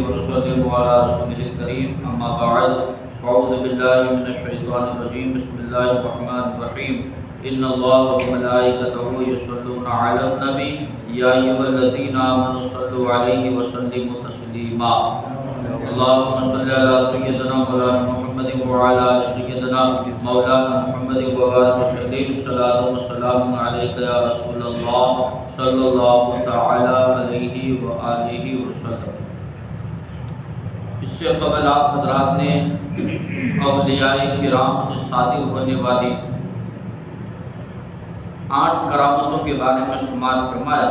ونسلم على رسوله الكريم أما بعد فأعوذ بالله من الشيطان الرجيم بسم الله الرحمن الرحيم إن الله وملائكته يصلون على النبي يا أيها الذين آمنوا صلوا عليه وسلموا تسليما اللهم صل على سيدنا مولانا محمد وعلى آل سيدنا مولانا محمد وبارك وسلم صلاة وسلام عليك يا رسول الله صلى الله تعالى عليه وآله وسلم۔ اس سے قبل آپ حضرات نے اولیاء کرام سے صادر ہونے والی 8 کرامتوں کے بارے میں سماعت فرمایا۔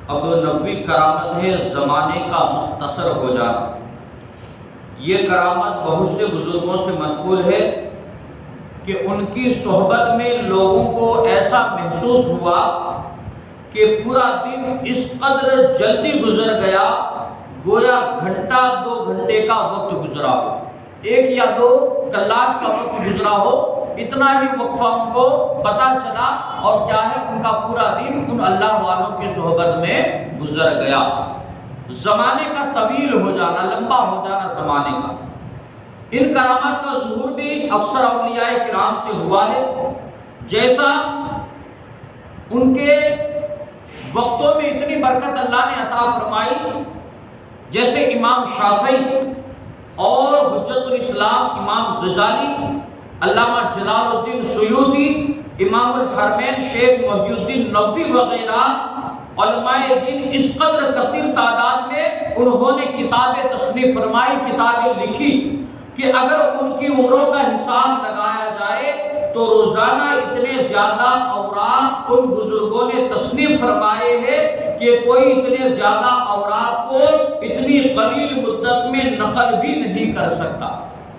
اب 9ویں کرامت ہے زمانے کا مختصر ہو جانا۔ یہ کرامت بہت سے بزرگوں سے منقول ہے کہ ان کی صحبت میں لوگوں کو ایسا محسوس ہوا کہ پورا دن اس قدر جلدی گزر گیا گویا گھنٹہ 2 گھنٹے کا وقت گزرا ہو، 1 یا 2 کلاک کا وقت گزرا ہو، اتنا ہی وقفہ ان کو پتہ چلا اور کیا ہے ان کا پورا دن ان اللہ والوں کی صحبت میں گزر گیا۔ زمانے کا طویل ہو جانا، لمبا ہو جانا زمانے کا۔ ان کرامات کا ظہور بھی اکثر اولیاء کرام سے ہوا ہے، جیسا ان کے وقتوں میں اتنی برکت اللہ نے عطا فرمائی، جیسے امام شافعی اور حجت الاسلام امام غزالی، علامہ جلال الدین سیوطی، امام الحرمین شیخ محی الدین نووی وغیرہ علماء دین اس قدر کثیر تعداد میں انہوں نے کتابیں تصنیف فرمائی، کتابیں لکھی کہ اگر ان کی عمروں کا حساب لگایا جائے تو روزانہ اتنے زیادہ اوراق ان بزرگوں نے تصنیف فرمائے ہیں کہ کوئی اتنے زیادہ اوراق کو اتنی قلیل مدت میں نقل بھی نہیں کر سکتا۔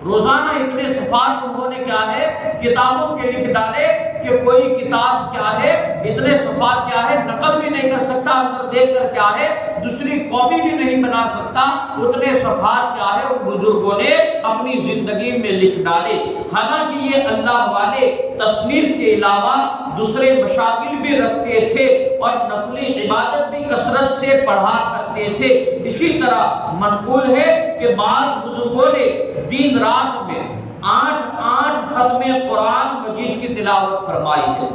روزانہ اتنے صفحات انہوں نے کیا ہے کتابوں کے لکھ ڈالے کہ کوئی کتاب کیا ہے اتنے صفحات کیا ہے نقل بھی نہیں کر سکتا، اندر دیکھ کر کیا ہے دوسری کاپی بھی نہیں بنا سکتا، اتنے صفحات کیا ہے ان بزرگوں نے اپنی زندگی میں لکھ ڈالے۔ حالانکہ یہ اللہ والے تصنیف کے علاوہ دوسرے مشاغل بھی رکھتے تھے اور نفلی عبادت بھی کثرت سے پڑھا کرتے تھے۔ اسی طرح منقول ہے کہ بعض بزرگوں نے دن رات میں 8 ختم قرآن مجید کی تلاوت فرمائی ہے۔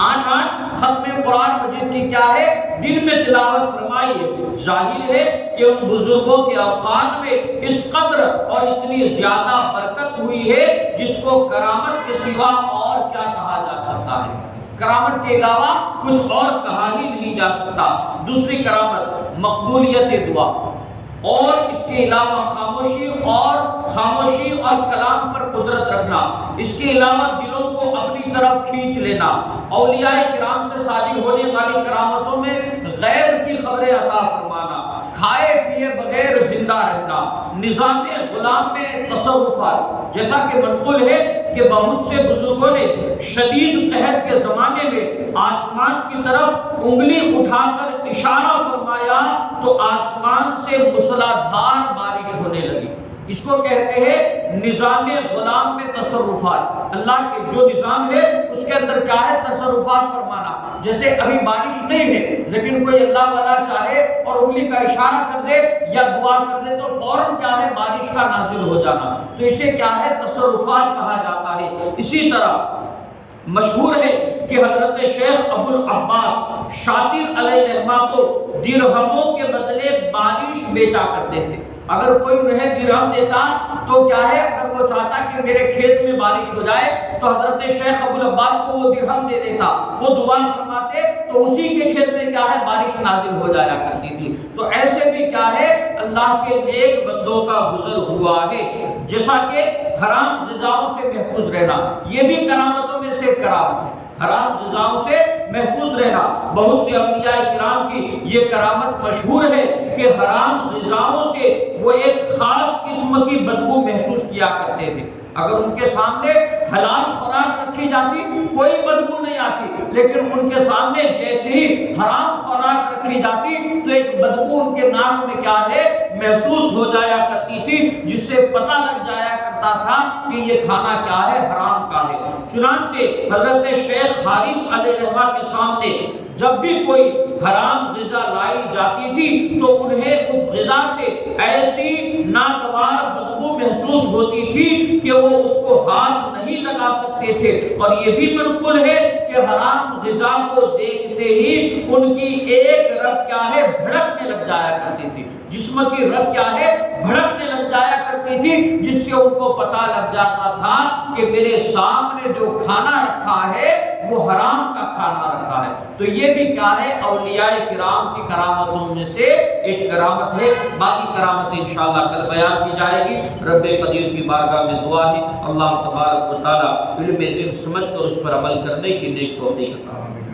8 ختم قرآن مجید کی کیا ہے دن میں تلاوت فرمائی ہے۔ ظاہر ہے کہ ان بزرگوں کے اوقات میں اس قدر اور اتنی زیادہ برکت ہوئی ہے جس کو کرامت کے سوا اور کیا کہا جا سکتا ہے، کرامت کے علاوہ کچھ اور کہا ہی نہیں جا سکتا۔ دوسری کرامت مقبولیت دعا، اور اس کے علاوہ خاموشی اور کلام پر قدرت رکھنا، اس کے علاوہ دلوں کو اپنی طرف کھینچ لینا۔ اولیاء کرام سے صادر ہونے والی کرامتوں میں غیب کی خبریں عطا فرمانا، کھائے پیے بغیر زندہ رہنا، نظام غلام میں تصرفات، جیسا کہ منقول ہے کہ بہت سے بزرگوں نے شدید قحط کے زمانے میں آسمان کی طرف انگلی اٹھا کر اشارہ فرمایا تو آسمان سے موسلادھار بارش ہونے لگی۔ اس کو کہتے ہیں نظام غلام میں تصرفات۔ اللہ کے جو نظام ہے اس کے اندر کیا ہے تصرفات فرمانا۔ جیسے ابھی بارش نہیں ہے لیکن کوئی اللہ والا چاہے اور انگلی کا اشارہ کر دے یا دعا کر دے تو فوراً کیا ہے بارش کا نازل ہو جانا، تو اسے کیا ہے تصرفات کہا جاتا ہے۔ اسی طرح مشہور ہے کہ حضرت شیخ ابو العباس شاطر علیہ رحمہ کو درہموں کے بدلے بارش بیچا کرتے تھے۔ اگر کوئی انہیں درہم دیتا تو کیا ہے اگر وہ چاہتا کہ میرے کھیت میں بارش ہو جائے تو حضرت شیخ ابو العباس کو وہ درہم دے دیتا، وہ دعا فرماتے تو اسی کے کھیت میں کیا ہے بارش نازل ہو جایا کرتی تھی۔ تو ایسے بھی کیا ہے اللہ کے نیک بندوں کا گزر ہوا ہے۔ جیسا کہ حرام غذاؤں سے محفوظ رہنا، یہ بھی کرامتوں میں سے کرامت ہے، حرام غذاؤں سے محفوظ رہنا۔ بہت سے اولیاء کرام کی یہ کرامت مشہور ہے کہ حرام غذاؤں سے وہ ایک خاص قسم کی بدبو محسوس کیا کرتے تھے۔ اگر ان کے سامنے حلال خوراک رکھی جاتی کوئی بدبو نہیں آتی، لیکن ان کے سامنے جیسے ہی حرام خوراک رکھی جاتی تو ایک بدبو ان کے ناک میں کیا ہے محسوس ہو جایا کرتی تھی، جس سے پتہ لگ جایا کرتا تھا کہ یہ کھانا کیا ہے حرام کا ہے۔ چنانچہ حضرت شیخ حارث علیہ رحمہ کے سامنے جب بھی کوئی حرام غذا لائی جاتی تھی تو انہیں اس غذا سے ایسی ناگوار بدبو محسوس ہوتی تھی کہ وہ اس کو ہاتھ نہیں لگا سکتے تھے۔ اور یہ بھی منقول ہے کہ حرام غذا کو دیکھتے ہی ان کی ایک رگ کیا ہے بھڑکنے لگ جایا کرتی تھی، جسم کی رگ کیا ہے بھڑکنے لگ جایا کرتی تھی، جس سے ان کو پتہ لگ جاتا تھا کہ میرے سامنے جو کھانا رکھا ہے وہ حرام کا کھانا رکھا ہے۔ تو یہ بھی کیا ہے اولیاء کرام کی کرامتوں میں سے ایک کرامت ہے۔ باقی کرامتیں انشاءاللہ کل بیان کی جائے گی۔ رب قدیر کی بارگاہ میں دعا ہے اللہ تبارک و تعالی علم دین سمجھ کر اس پر عمل کرنے کی نیک توفیق عطا فرمائے۔